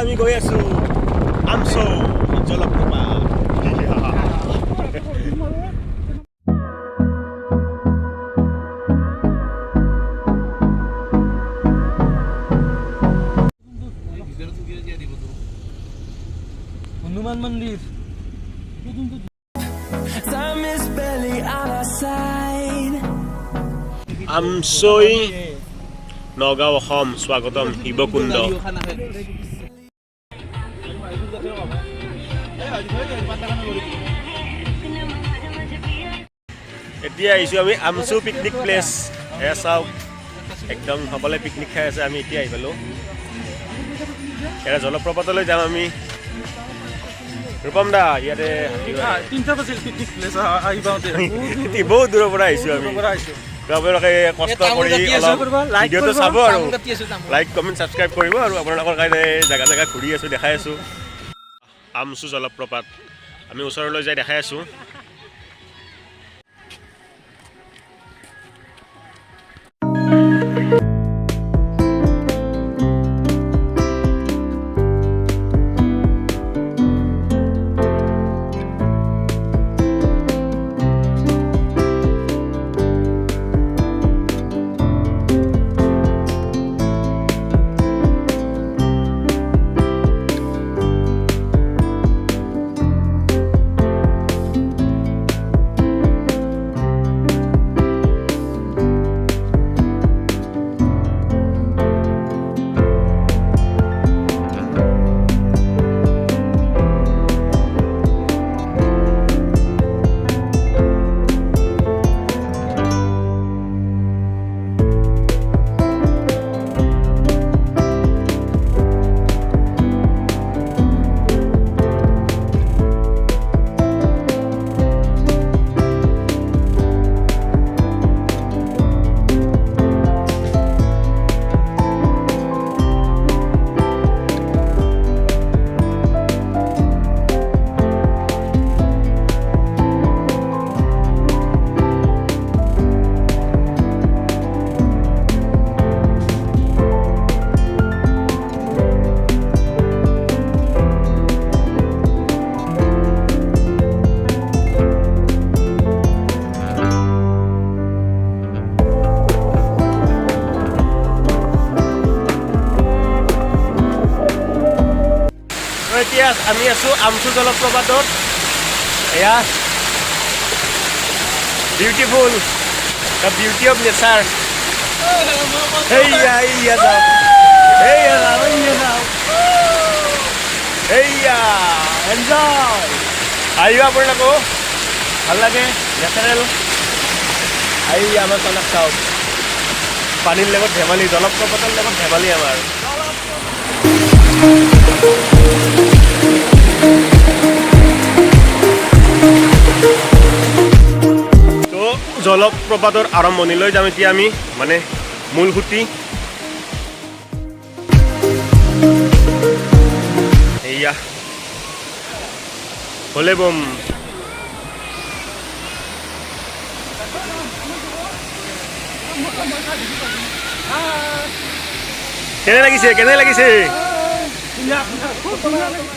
আমি গৈ আছো আমচৌ জলপ্ৰপাত। হনুমান মন্দিৰ আমচৈ নগাঁও অসম স্বাগতম শিৱকুণ্ড। এতিয়া আহিছোঁ আমি আমচৌ পিকনিক প্লেচ। এয়া চাওক একদম সকলোৱে পিকনিক খাই আছে। আমি এতিয়া আহি পালোঁ। এয়া জলপ্ৰপাতলৈ যাম আমি। ৰূপম দা ইয়াতে বহুত দূৰৰ পৰা আহিছোঁ আমি। আপোনালোকে কষ্ট কৰি অলপ ভিডিঅ'টো চাব আৰু লাইক কমেণ্ট ছাবস্ক্ৰাইব কৰিব আৰু আপোনালোকৰ কাৰণে জেগা জেগা ঘূৰি আছোঁ, দেখাই আছোঁ। আমচৌ জলপ্ৰপাত আমি ওচৰলৈ যাই দেখাই আছোঁ। এতিয়া আমি আছোঁ আমচৌ জলপ্ৰপাতত। এয়া beautiful, the beauty of nature. হেইয়া হেইয়া যাওক, হেইয়া যাওক, হেইয়া যাওক, হেইয়া এনজয়। আহিব আপোনালোকো, ভাল লাগে নেচাৰেল। আহি আমাৰ তলক চাওক, পানীৰ লগত ধেমালি, জলপ্ৰপাতৰ লগত ধেমালি আমাৰ। তো জলপ্ৰপাতৰ আৰম্ভণিলৈ যাম এতিয়া আমি, মানে মূল সুঁতি। এয়া হলে বম। কেনে লাগিছে, কেনে লাগিছে?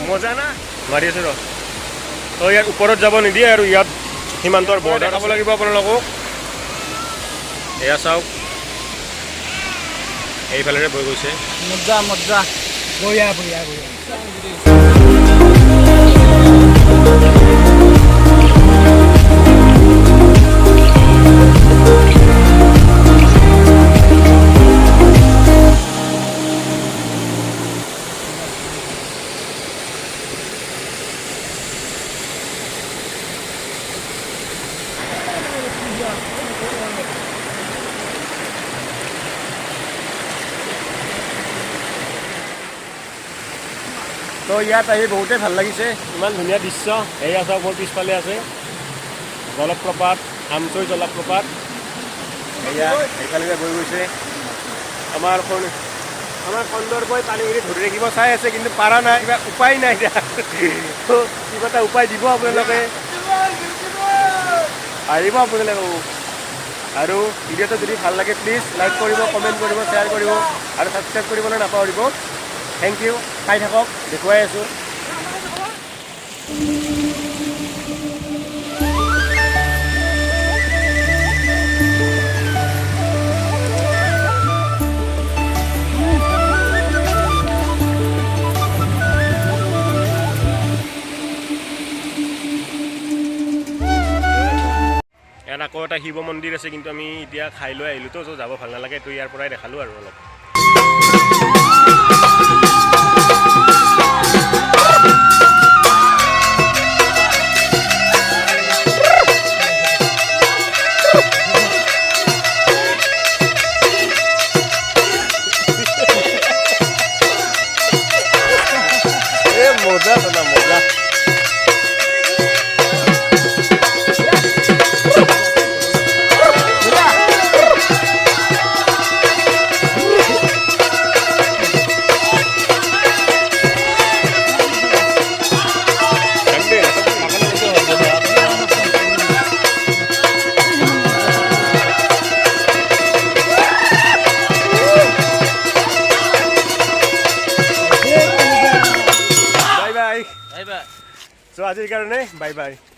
মজা না? মাৰি আছো ৰ। তো ইয়াৰ ওপৰত যাব নিদিয়ে আৰু ইয়াত সীমান্তৰ বৰ্ডাৰ চাব লাগিব আপোনালোকক। এয়া চাওক, এইফালেৰে বৈ গৈছে। মজা মজা, বঢ়িয়া বঢ়িয়া বঢ়িয়া। তো ইয়াত আহি বহুতেই ভাল লাগিছে, ইমান ধুনীয়া দৃশ্য। এয়া চাওক, মোৰ পিছফালে আছে জলপ্ৰপাত, আমচৌ জলপ্ৰপাত। এয়া এইফালে বৈ গৈছে। আমাৰ সন্দৰ্ভই পানীখিনি ধৰি ৰাখিব চাই আছে, কিন্তু পাৰা নাই, কিবা উপায় নাই। তো কিবা এটা উপায় দিব আপোনালোকে, আহিব আপোনালোকে। আৰু ভিডিঅ'টো যদি ভাল লাগে প্লিজ লাইক কৰিব, কমেণ্ট কৰিব, শ্বেয়াৰ কৰিব আৰু ছাবস্ক্ৰাইব কৰিবলৈ নাপাহৰিব। থেংক ইউ খাই থাকক দেখুৱাই আছোঁ ইয়াত আকৌ এটা শিৱ মন্দিৰ আছে কিন্তু আমি এতিয়া খাই লৈ আহিলোঁ তো যাব ভাল নালাগে তো ইয়াৰ পৰাই দেখালোঁ আৰু অলপ মজা তো না মজা Bye bye. So আজিৰ কাৰণে বাই বাই